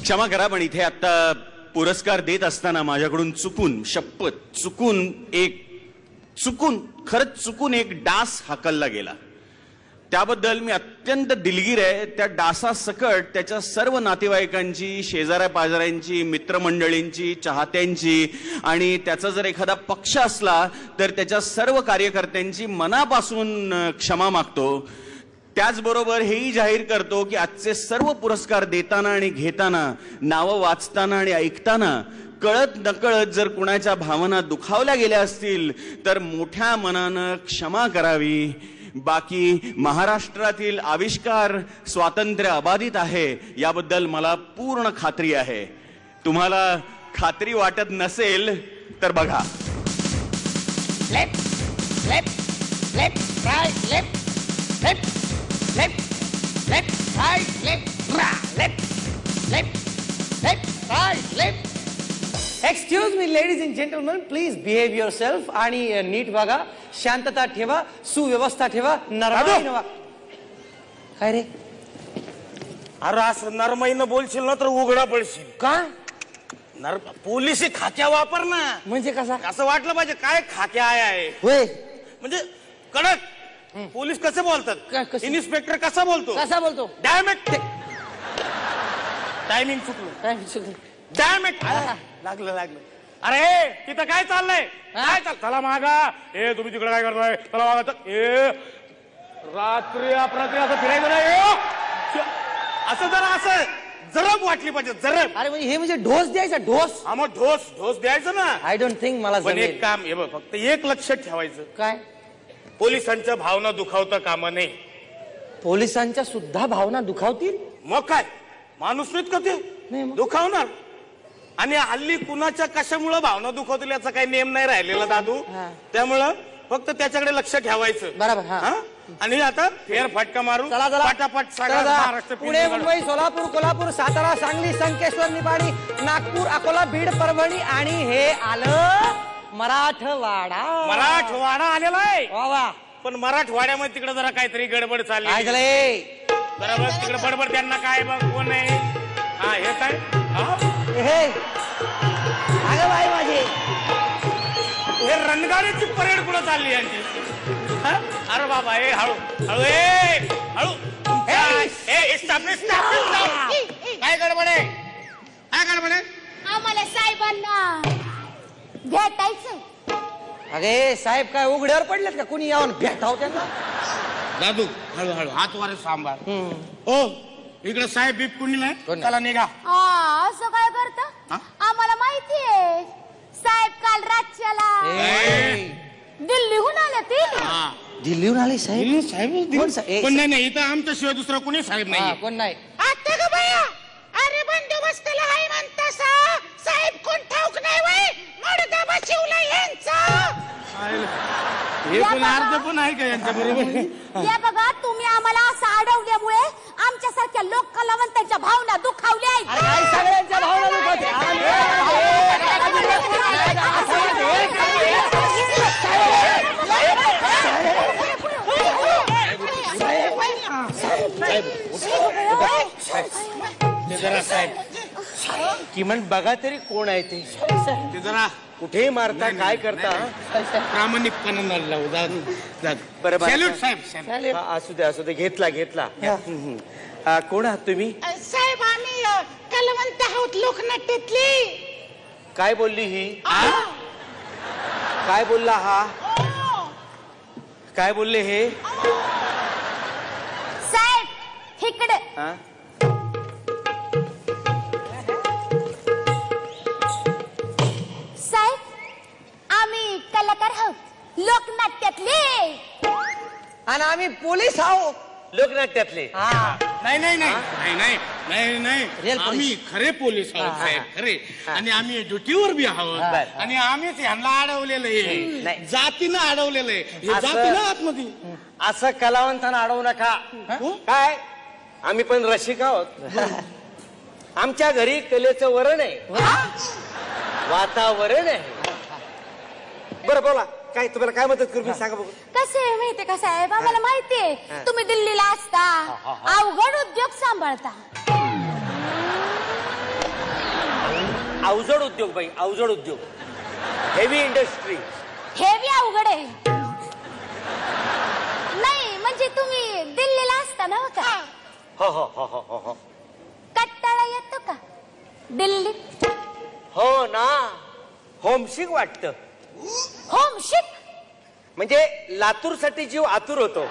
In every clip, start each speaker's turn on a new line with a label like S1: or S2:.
S1: क्षमा करा पण इथे आता पुरस्कार देत असताना माझ्याकडून खरंच चुकून एक डास हाकलला गेला. त्याबद्दल मी अत्यंत दिलगीर आहे. त्या डासासकट त्याच्या सर्व नातेवाईकांची, शेजाऱ्या पाजाऱ्यांची, मित्रमंडळींची, चाहत्यांची आणि त्याचा जर एखादा पक्ष असला तर त्याच्या सर्व कार्यकर्त्यांची मनापासून क्षमा मागतो. त्याचबरोबर हेही जाहीर करतो की आजचे सर्व पुरस्कार देताना आणि घेताना, नावं वाचताना आणि ऐकताना कळत नकळत जर कुणाच्या भावना दुखावल्या गेल्या असतील तर मोठ्या मनानं क्षमा करावी. बाकी महाराष्ट्रातील आविष्कार स्वातंत्र्य अबाधित आहे याबद्दल मला पूर्ण खात्री आहे. तुम्हाला खात्री वाटत नसेल तर बघा.
S2: Left left left right left left left left right left left left left right left. Excuse me ladies and gentleman, please behave yourself आणि नीट वागा, शांतता ठेवा, सुव्यवस्था ठेवा, नरमाईनं वागा. काय रे?
S3: अरे असं नरमाईनं बोलशील ना तर उघडा पडशील.
S2: का?
S3: पोलिसी खाक्या वापर ना.
S2: म्हणजे कसा?
S3: असं वाटलं पाहिजे काय खाक्या आहे
S2: होय.
S3: म्हणजे कडक. पोलीस कसे बोलतात, इन्स्पेक्टर कसा बोलतो?
S2: कसा बोलतो?
S3: डॅमेट. टायमिंग चुकलं. डॅमेट. लागलं. अरे तिथं काय चाललंय? काय चाल? चला मागा. तुम्ही तिकडे काय करताय? चला मागा. रात्री अपरात्री असं फिरायचं नाही. असं जरब वाटली पाहिजे, जरब.
S2: अरे म्हणजे हे म्हणजे ढोस द्यायचा, ढोस.
S3: हा मग ढोस द्यायचं ना.
S2: आय डोंट थिंक मला
S3: पण एक काम हे बघ, फक्त एक लक्षात ठेवायचं.
S2: काय?
S3: पोलिसांच्या भावना दुखावता कामा नये.
S2: पोलिसांच्या सुद्धा भावना दुखावतील?
S3: मग काय माणूस नाहीत का ते? दुखावणार. आणि हल्ली कुणाच्या कशामुळे भावना दुखावतील याचा काही नेम नाही राहिलेला दादू. त्यामुळं फक्त त्याच्याकडे लक्ष ठेवायचं.
S2: बरोबर.
S3: आणि आता फेर फटका मारू. पटापट महाराष्ट्र,
S2: पुणे, मुंबई, सोलापूर, कोल्हापूर, सातारा, सांगली, संकेश्वर, निपाणी, नागपूर, अकोला, बीड, परभणी आणि हे आलं मराठवाडा.
S3: मराठवाडा आलेला आहे.
S2: वा वा.
S3: पण मराठवाड्यामध्ये तिकडे जरा काहीतरी गडबड चालली.
S2: काय झालंय?
S3: बरोबर तिकडे बडबड. त्यांना काय बघ कोण आहे? हा हे काय?
S2: अगं बाई माझी,
S3: हे रणगाड्याची परेड कुठं चालली यांची? अरे बाबा हे हळू हळू हळू. काय गडबड आहे? काय गडबड आहे?
S4: आम्हाला साहेबांना भेटायचं.
S2: अगे साहेब काय उघड्यावर पडलेत का? कुणी यावं भेटाव त्यांना?
S3: दादू हळूहळू हात वारे सांभाळ. ओ इकडे साहेब बीप कुणी नाही. चला निघा.
S4: असं काय करत? आम्हाला माहितीये साहेब काल रातच्याला दिल्लीहून आले. ते
S2: दिल्लीहून आले साहेब?
S3: साहेब पण नाही, इथं आमच्याशिवाय दुसरा कोणी साहेब नाही.
S2: कोण नाही?
S4: आता ग बया, अरे बंदोबस्ताला आहे म्हणतासा साहेब कोण ठाऊक नाही वय. मडदाबा शिवला यांचा.
S3: हे पण अर्ध पण आहे का यांच्या बरोबर?
S4: या बघा, तुम्ही आम्हाला असं अडवल्यामुळे आमच्यासारख्या लोक कलावंतांच्या भावना दुखावल्या आहेत.
S2: अरे सगळ्यांच्या भावना दुखावते. किमान बघा तरी कोण आहे ते.
S3: जरा
S2: कुठे मारता, काय करता?
S3: प्रामाणिकपणे लावू.
S2: बरोबर.
S3: साहेब
S2: असू दे. घेतला. कोण आहात तुम्ही?
S4: साहेब आम्ही कलावंत आहोत लोकनाट्यातले.
S2: काय बोलली ही? काय बोलला हा? काय बोलले हे?
S4: साहेब इकडे. साहेब आम्ही कलाकार आहोत लोकनाट्यातले.
S2: आणि आम्ही पोलीस आहोत लोकनाट्यातले.
S3: नाही आम्ही खरे पोलीस आहोत साहेब, खरे. आणि आम्ही ड्युटीवर बी आहोत. आणि आम्हीच ह्यांना अडवलेलं आहे, जातीनं अडवलेलं आहे. जातीनं आतमध्ये
S2: असं कलावंतांना अडवू नका. काय आम्ही पण रसिक आहोत. आमच्या घरी कलेचं वरण आहे, वातावरण आहे. बरं बोला, काय तुम्हाला काय मदत करू मी सांगा बघू.
S4: कसे माहितीये का साहेब, आम्हाला माहितीये तुम्ही दिल्लीला असता, अवघड उद्योग सांभाळता.
S5: अवजड उद्योग बाई, अवजड उद्योग, हेवी इंडस्ट्री.
S6: हे बी अवघड आहे. नाही म्हणजे तुम्ही दिल्लीला असता ना का?
S5: हो हो हो हो हो हो.
S6: कट्टाळा येतो का दिल्लीत?
S5: हो ना, होमशिक वाटतं.
S6: होमशिक
S5: म्हणजे लातूर साठी जीव आतुर होतो.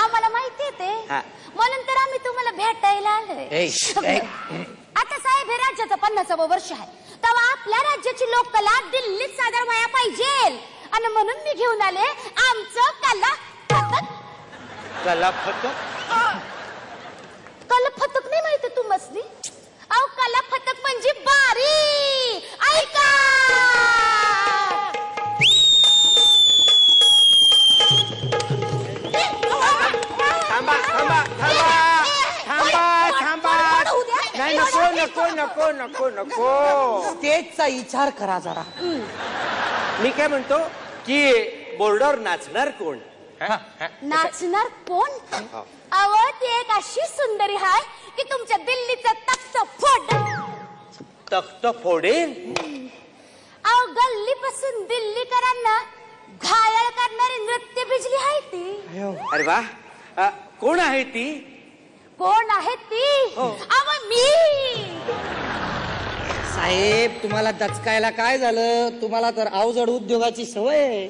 S6: आम्हाला माहिती ते,
S5: हा.
S6: म्हणून तर आम्ही तुम्हाला भेटायला आलोय. आता साहेब हे राज्याचं 50वं वर्ष आहे, तेव्हा आपल्या राज्याची लोककला दिल्लीत सादर व्हायला पाहिजे, आणि म्हणून मी घेऊन आले आमचं कला फतक.
S5: कला फतक?
S6: कला फतक नाही माहिती तुम्हाला? अहो कला फतक म्हणजे बारी. ऐका,
S5: थांबा थांबा थांबा थांबा थांबा. नाही, नको नको नको नको नको.
S2: स्टेजचा विचार करा जरा.
S5: मी काय म्हणतो की बोर्डावर नाचणार कोण?
S6: नाचणार कोण? अहो ती एक अशी सुंदरी हाय की तुमच्या दिल्लीचं तख्त फोड.
S5: तख्त फोडेन?
S6: अहो गल्लीपासून दिल्लीकरांना घायल करणारी नृत्य बिजली आहे ती.
S5: अरे वा, कोण आहे ती?
S6: कोण आहे ती? अहो मी.
S2: साहेब तुम्हाला दचकायला काय झालं? तुम्हाला तर अवजड उद्योगाची सवय आहे.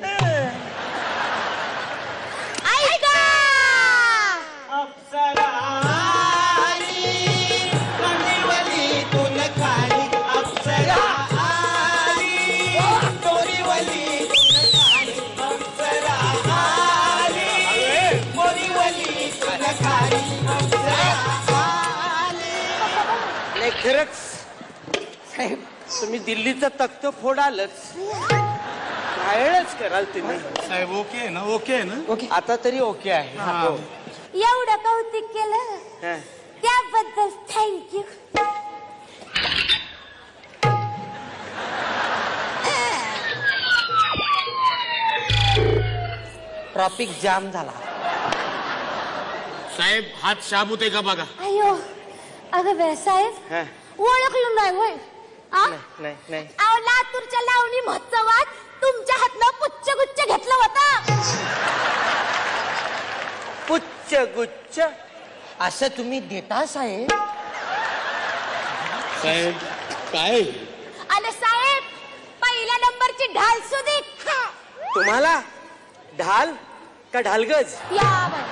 S6: ऐका,
S5: खरंच साहेब तुम्ही दिल्लीचं तख्त फोडालच, घायळच कराल तुम्ही.
S3: साहेब ओके आहे ना? ओके आहे ना?
S5: ओके, आता तरी ओके आहे. हो.
S6: एवढं कौतुक केलं
S5: हा.
S6: त्याबद्दल थँक्यू.
S2: ट्रॉफिक जाम झाला.
S3: साहेब हात शाबूत आहे का बघा.
S6: अयो अगं बे साहेब,
S5: हा.
S6: ओळखलं नाही होय? आ?
S5: नाही नाही.
S6: अहो लातूरच्या लावणी महोत्सवात तुमच्या हातनं पुच्छ घेतलं होतं.
S5: पुच्छ गुच्छ
S2: असं तुम्ही देता साहेब?
S3: साहेब काय?
S6: आणि साहेब पहिल्या नंबरची ढाल सुदीक.
S5: तुम्हाला ढाल का ढालगज?
S6: या बाई.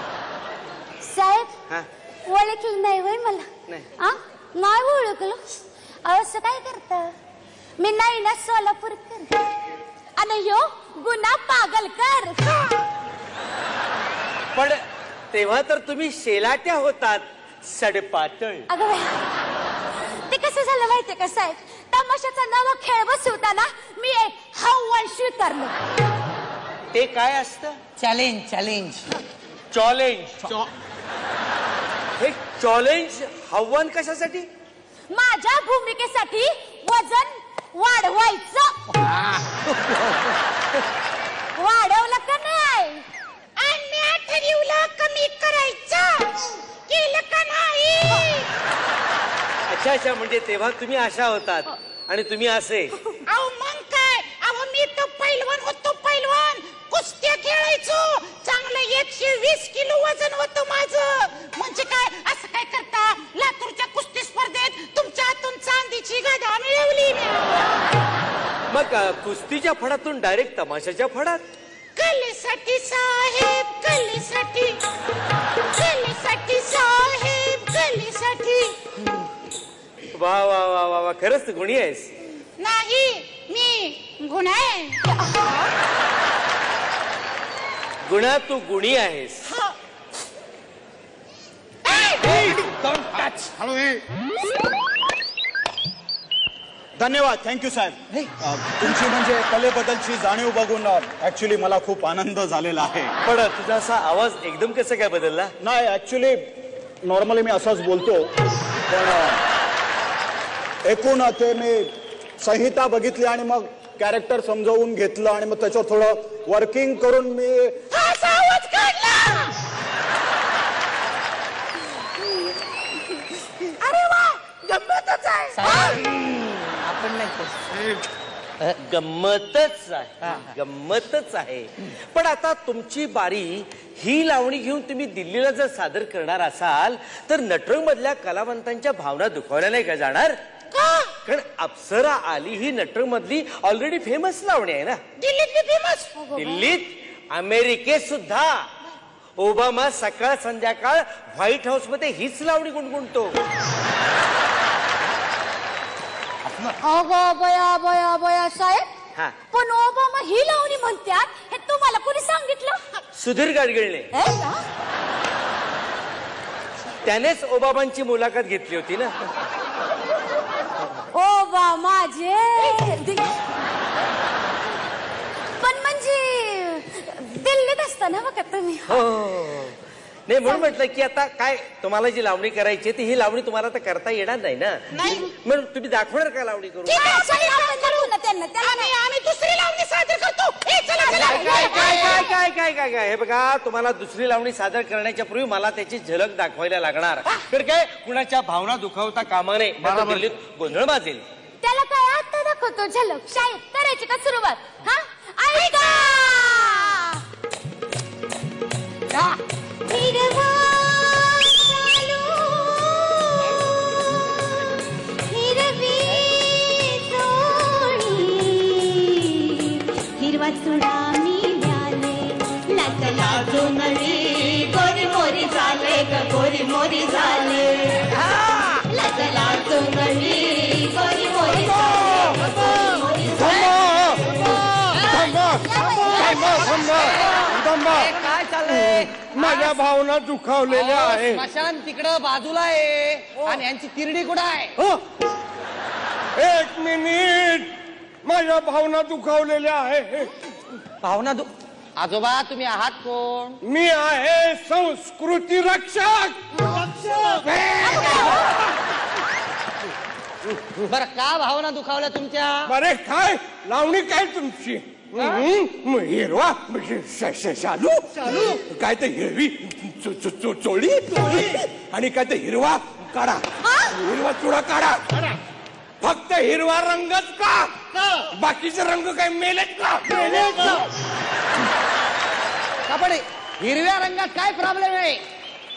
S6: साहेब
S5: हा.
S6: ओळखलं नाही होय मला?
S5: नाही.
S6: आ? नाही ओळखलं? असं काय करता? मी नाही ना सोलापूरकर, आणि ह्यो गुन्हा पागलकर.
S5: पण तेव्हा तर तुम्ही शेलाट्या होतात, सडपातळ.
S6: अगं बाई, ते कसं झालं माहितीये का साहेब? तमाशाचा नवा खेळ बसवताना मी एक आव्हान स्वीकारलं.
S5: ते काय असतं?
S2: Challenge challenge.
S5: चॅलेंज. हे चॅलेंज आव्हान कशासाठी?
S6: माझ्या भूमिकेसाठी वजन वाढवायचं. वाढवलं का नाही?
S4: आणि ठरवलं कमी करायचं, केलं का नाही?
S5: अच्छा अच्छा, म्हणजे तेव्हा तुम्ही अशा होतात आणि तुम्ही असे.
S4: अहो मग काय? अहो मी तो पैलवान होतो, पैलवान. कुस्त्या खेळायचो, चांगलं 120 किलो वजन होतं माझं. म्हणजे काय असं काय करता? लातूरच्या कुस्ती स्पर्धेत तुमच्या हातून चांदीची गदा मिळवली मी.
S5: मग कुस्तीच्या फडातून डायरेक्ट तमाशाच्या फडात?
S4: कलेसाठी साहेब, कलेसाठी, कलेसाठी साहेब, कलेसाठी.
S5: वा वा वा वा वा, खरंच गुणी आहेस.
S4: नाही मी गुन्हा आहे.
S5: गुणा तू गुणी आहेस.
S1: धन्यवाद, थँक्यू साहेब. तुमची म्हणजे कलेबद्दलची जाणीव बघून ऍक्च्युली मला खूप आनंद झालेला आहे.
S5: पण तुझा असा आवाज एकदम कसं काय बदलला?
S1: नाही, ऍक्च्युली नॉर्मली मी असाच बोलतो, पण एकूण ते मी संहिता बघितली आणि मग कॅरेक्टर समजावून घेतलं आणि मग त्याच्यावर थोडं वर्किंग करून मी
S4: असा आवाज काढला. अरे वा, गंमतच आहे.
S5: गंमतच आहे, गंमतच आहे. पण आता तुमची बारी. ही लावणी घेऊन तुम्ही दिल्लीला जर सादर करणार असाल तर नटरंग मधल्या कलावंतांच्या भावना दुखावल्या नाही का जाणार? कारण अप्सरा आली ही नटरंग मधली ऑलरेडी फेमस लावणी आहे ना.
S4: दिल्लीत फेमस.
S5: दिल्लीत, अमेरिकेत सुद्धा ओबामा सकाळ संध्याकाळ व्हाईट हाऊस मध्ये हीच लावणी गुणगुणतो.
S6: अगं बया बया बया साहेब,
S5: हा.
S6: पण ओबामा ही लावणी म्हणतात हे तुम्हाला कोणी सांगितलं?
S5: सुधीर गाडगिळने. त्यानेच ओबामांची मुलाखत घेतली होती ना.
S6: माझे पण म्हणजे दिल्लीत असताना बघा तुम्ही.
S5: हो नाही म्हणून म्हटलं की आता काय तुम्हाला जी लावणी करायची ती ही लावणी तुम्हाला तर करता येणार नाही ना. म्हणून तुम्ही दाखवणार का लावणी करून?
S4: आम्ही दुसरी लावणी सादर करतो.
S5: काय हे बघा, तुम्हाला दुसरी लावणी सादर करण्याच्या पूर्वी मला त्याची झलक दाखवायला लागणार. तर काय कुणाच्या भावना दुखावता कामा नये, दिल्लीत गोंधळ माजेल.
S6: त्याला काय आता दाखवतो झलक. शाळेत करायची का सुरुवात? हा ऐका. हिरवा चालू, हिरवी जोडी, हिरवा चुडा मी द्याले, लाच लाजू नळी, गोरी मोरी झाले ग गोरी मोरी झाले, लाच लाजू नळी, गोरी मोरी
S2: काय चाललंय?
S7: माझ्या भावना दुखावलेल्या आहे.
S2: स्मशान तिकडं बाजूला आहे आणि यांची तिरडी कुठं आहे?
S7: एक मिनिट, माझ्या भावना दुखावलेल्या आहे.
S2: भावना आजोबा तुम्ही आहात कोण?
S7: मी आहे संस्कृती रक्षक.
S2: बर का भावना दुखावल्या तुमच्या?
S7: बरे काय लावणी काय तुमची? हिरवा शालू काय तर हिरवी चोळी आणि काय तर हिरवा काढा, हिरवा चुडा काढा. फक्त हिरवा रंगच का? बाकीचे रंग काय मेलेत का?
S2: पण हिरव्या रंगात काय प्रॉब्लेम आहे?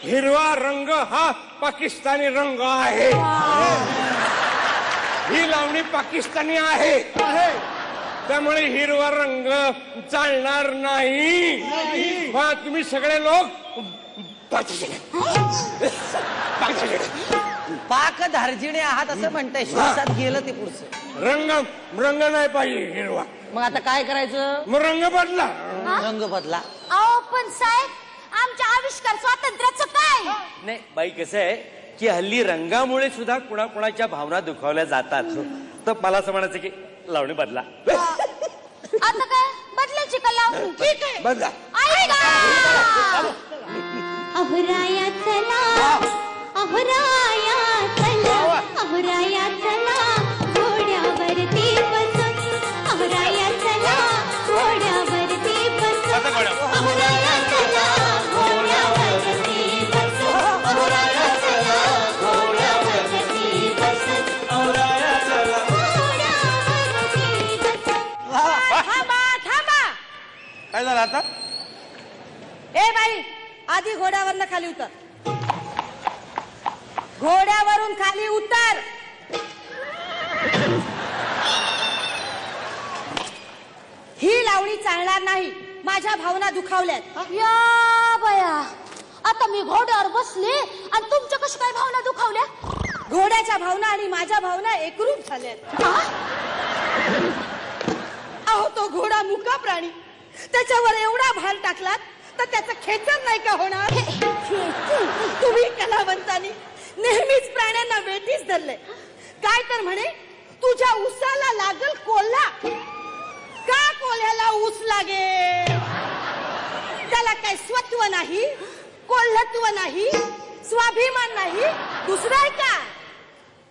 S7: हिरवा रंग हा पाकिस्तानी रंग आहे. ही लावणी पाकिस्तानी आहे, त्यामुळे हिरवा रंग चालणार नाही. तुम्ही सगळे लोक
S2: पाक धार्जिणे आहात असं म्हणताय. श्वासात गेलं ते पुढचं.
S7: रंग नाही पाहिजे हिरवा.
S2: मग आता काय करायचं?
S7: मग रंग बदला.
S2: रंग बदला.
S6: अहो पण साहेब, आमच्या आविष्कार स्वातंत्र्याचं काय?
S5: नाही बाई, कसं आहे की हल्ली रंगामुळे सुद्धा कुणाकुणाच्या भावना दुखावल्या जातात. तर मला असं म्हणायचं की लावणी बदला.
S6: आता काय बदलायची का लावणी? ठीक आहे,
S7: बदला.
S6: ऐका. अहराया चला, अहराया चला, अहराया चला, घोड्यावरती बसून, अहराया चला, घोड्यावरती बसून, अहराया चला, घोड्यावरती बसून, अहराया चला, घोड्यावरती बसून, अहराया चला, घोड्यावरती बसून.
S4: थांबा.
S3: काय झालं आता?
S4: ए बाई, आधी घोड्यावरनं खाली उतर. घोड्यावरून खाली उतर. ही लावणी चालणार नाही. माझ्या भावना दुखावल्यात.
S6: या बया, आता मी घोड्यावर बसले आणि तुमच्या कशा काय भावना दुखावल्या?
S4: घोड्याच्या भावना आणि माझ्या भावना एकरूप झाल्यात. अहो तो घोडा मुका प्राणी, त्याच्यावर एवढा भार टाकलात तर त्याचं खेचर नाही का होणार? तुम्ही कलावंतांनी नेहमीच प्राण्यांना वेठीस धरले. काय तर म्हणे, तुझ्या ऊसाला लागल कोल्हा, का कोल्ह्याला ऊस लागेल? त्याला काय स्वत्व नाही, कोल्हत्व नाही, स्वाभिमान नाही, दुसरं आहे का?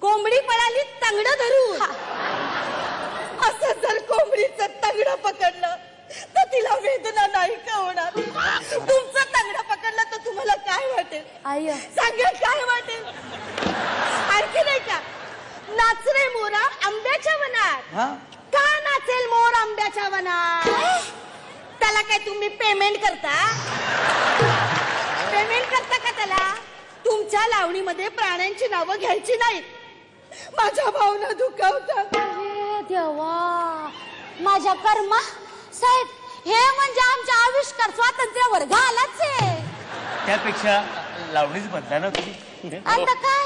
S4: कोंबडी पळाली तंगड धरून. असं जर कोंबडीचं तंगड पकडलं तर तिला वेदना नाही का होणार? तुमचं तंगड पकडलं तर तुम्हाला काय वाटेल?
S6: आय
S4: सांगा काय वाटेल? आणखी नाही का?
S6: नाच रे मोरा आंब्याच्या वनात.
S5: हा
S6: का नाचेल मोर आंब्याच्या वनात? त्याला काय तुम्ही पेमेंट करता? पेमेंट करता का त्याला? तुमच्या लावणीमध्ये प्राण्यांची नावं घ्यायची नाहीत. माझ्या भावना दुखावतात. देवा माझ्या कर्मा. साहेब हे म्हणजे आमच्या आविष्कार स्वातंत्र्यावर घालाच आहे.
S5: त्यापेक्षा लावणीच बदला ना तुम्ही.
S6: आता काय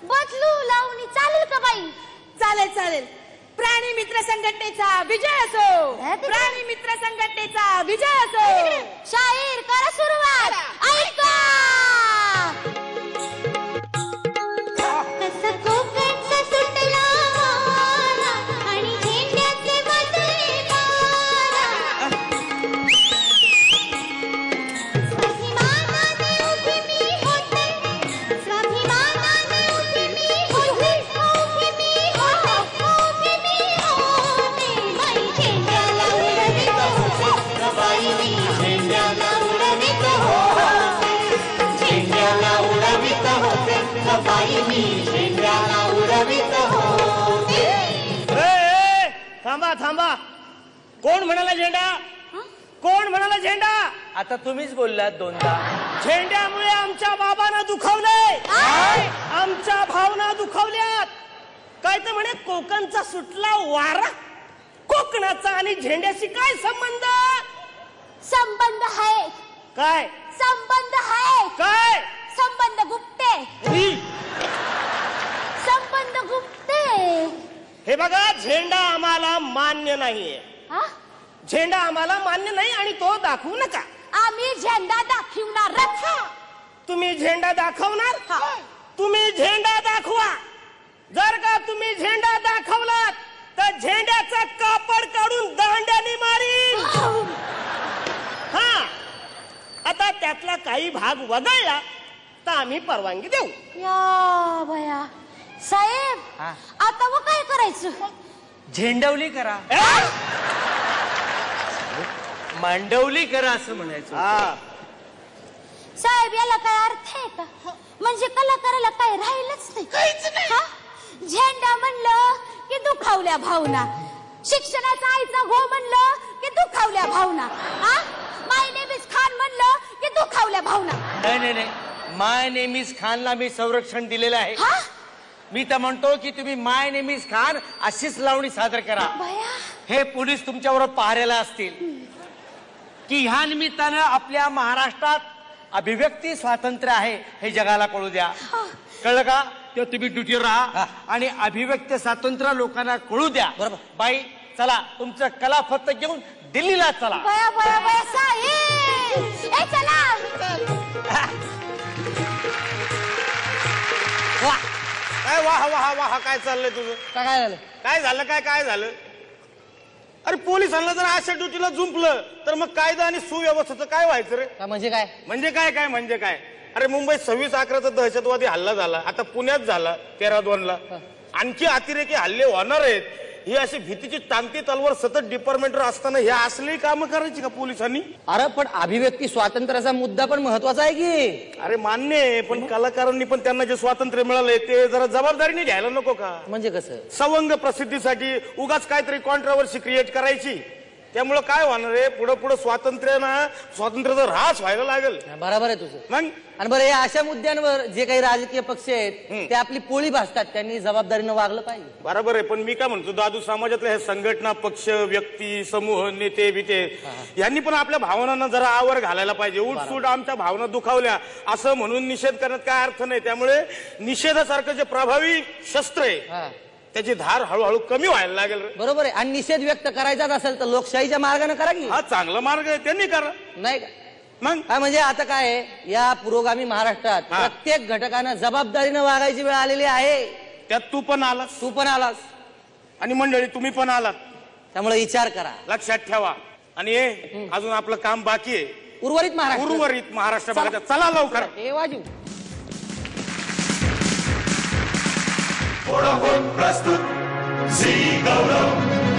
S6: बदलू लावणी चालेल का बाई? चालेल चालेल. प्राणी मित्र संघटनेचा विजय असो. प्राणी मित्र संघटनेचा विजय असो. शाहीर करा सुरुवात. ऐका कसं कोकणचा सुटला वारा आणि झेंड्याचे बदले मारा. स्वाभिमानाने उभी मी होते. स्वाभिमानाने उभी मी होते. उभी मी होते. उभी मी होते. बाई झेंड्याला उडवीत होते. बाई मी झेंड्याला उडवीत होते. झेंड्याला उडवीत होते. बाई मी झेंड्याला उडवीत होते.
S3: थांबा थांबा. कोण म्हणाला झेंडा? कोण म्हणाला झेंडा?
S5: आता तुम्हीच बोललात दोनदा.
S3: झेंड्यामुळे आमच्या बाबांना दुखावलंय. आमच्या भावना दुखावल्यात. काय तर म्हणे कोकणचा सुटला वारा. कोकणाचा आणि झेंड्याशी काय संबंध?
S6: संबंध आहे.
S3: काय
S6: संबंध आहे.
S3: काय?
S6: संबंध गुप्ते. संबंध गुप्ते.
S3: हे बघा झेंडा आम्हाला मान्य नाहीये.
S6: हा?
S3: झेंडा आम्हाला मान्य नाही आणि तो दाखवू नका.
S6: आम्ही झेंडा दाखवणारच.
S3: तुम्ही झेंडा दाखवणार? तुम्ही झेंडा दाखवा. जर का तुम्ही झेंडा दाखवलात तर झेंड्याचा कापड काढून दांड्याने मारीन. हा आता त्यातला काही भाग वगळला तर आम्ही परवानगी देऊ.
S6: या बया साहेब
S5: हा.
S6: आता व काय करायचं?
S5: झेंडवली करा. मांडवली करा असं म्हणायचं.
S6: साहेब याला काय अर्थ आहे का? म्हणजे कलाकाराला काय राहिलंच नाही. काहीच नाही. झेंडा म्हणलं की दुखावल्या भावना. शिक्षणाचा आईचा गो म्हणलं की दुखावल्या भावना. माय नेम इज खान म्हणलं की दुखावल्या भावना.
S5: नाही नाही नाही. माय नेम इज खानला मी संरक्षण दिलेलं आहे. मी तर म्हणतो की तुम्ही माय नेम इज खान अशीच लावणी सादर करा. हे पोलीस तुमच्याबरोबर पहारेला असतील की ह्या निमित्तानं आपल्या महाराष्ट्रात अभिव्यक्ती स्वातंत्र्य आहे हे जगाला कळू द्या. कळलं का? ते तुम्ही ड्युटीवर राहा आणि अभिव्यक्ती स्वातंत्र्य लोकांना कळू द्या. बरोबर बाई चला तुमचं कला फक्त घेऊन दिल्लीला चला.
S6: बया बया बया साहेब ए चला.
S3: काय वाह वाह वाह काय चाललंय तुझं?
S5: काय झालं?
S3: काय झालं? काय झालं? अरे पोलिसांना जर अशा ड्युटीला जुंपलं तर मग कायदा आणि सुव्यवस्थेचं काय व्हायचं रे?
S5: म्हणजे काय?
S3: म्हणजे काय? अरे मुंबईत 26/11चा दहशतवादी हल्ला झाला. आता पुण्यात झाला 13/2ला. आणखी अतिरेकी हल्ले होणार आहेत. ही अशी भीतीची तांती तलवार सतत डिपार्टमेंटवर असताना हे असली कामं करायची का पोलिसांनी?
S5: अरे पण अभिव्यक्ती स्वातंत्र्याचा मुद्दा पण महत्वाचा आहे की.
S3: अरे मान्य आहे पण कलाकारांनी पण त्यांना जे स्वातंत्र्य मिळालंय ते जरा जबाबदारीने घ्यायला नको का?
S5: म्हणजे कसं?
S3: सवंग प्रसिद्धीसाठी उगाच काहीतरी कॉन्ट्रोवर्सी क्रिएट करायची. त्यामुळे काय होणार आहे? पुढे स्वातंत्र्याचा ऱ्हास व्हायला लागेल.
S5: बरोबर आहे तुझं.
S3: मग
S5: आणि बरं या अशा मुद्द्यांवर जे काही राजकीय पक्ष आहेत ते आपली पोळी भासतात. त्यांनी जबाबदारीनं वागलं पाहिजे.
S3: बरोबर आहे पण मी काय म्हणतो दादू समाजातल्या हे संघटना पक्ष व्यक्ती समूह नेते बिते यांनी पण आपल्या भावनांना जरा आवर घालायला पाहिजे. उठसूट आमच्या भावना दुखावल्या असं म्हणून निषेध करण्यात काय अर्थ नाही. त्यामुळे निषेधासारखं जे प्रभावी शस्त्र आहे त्याची धार हळूहळू कमी व्हायला लागेल.
S5: बरोबर आहे. आणि निषेध व्यक्त करायचाच असेल तर लोकशाहीच्या मार्गाने करा की.
S3: हा चांगला मार्ग आहे त्यांनी करा.
S5: नाही का?
S3: मग
S5: म्हणजे आता काय आहे, या पुरोगामी महाराष्ट्रात प्रत्येक घटकानं जबाबदारीनं वागायची वेळ आलेली आहे.
S3: त्यात तू पण आलास आणि मंडळी तुम्ही पण आलात.
S5: त्यामुळे विचार करा,
S3: लक्षात ठेवा. आणि अजून आपलं काम बाकी आहे.
S5: उर्वरित
S3: महाराष्ट्र बघायचं. चला लवकर.
S5: हे वाजू
S8: प्रस्तुत झी गौरव.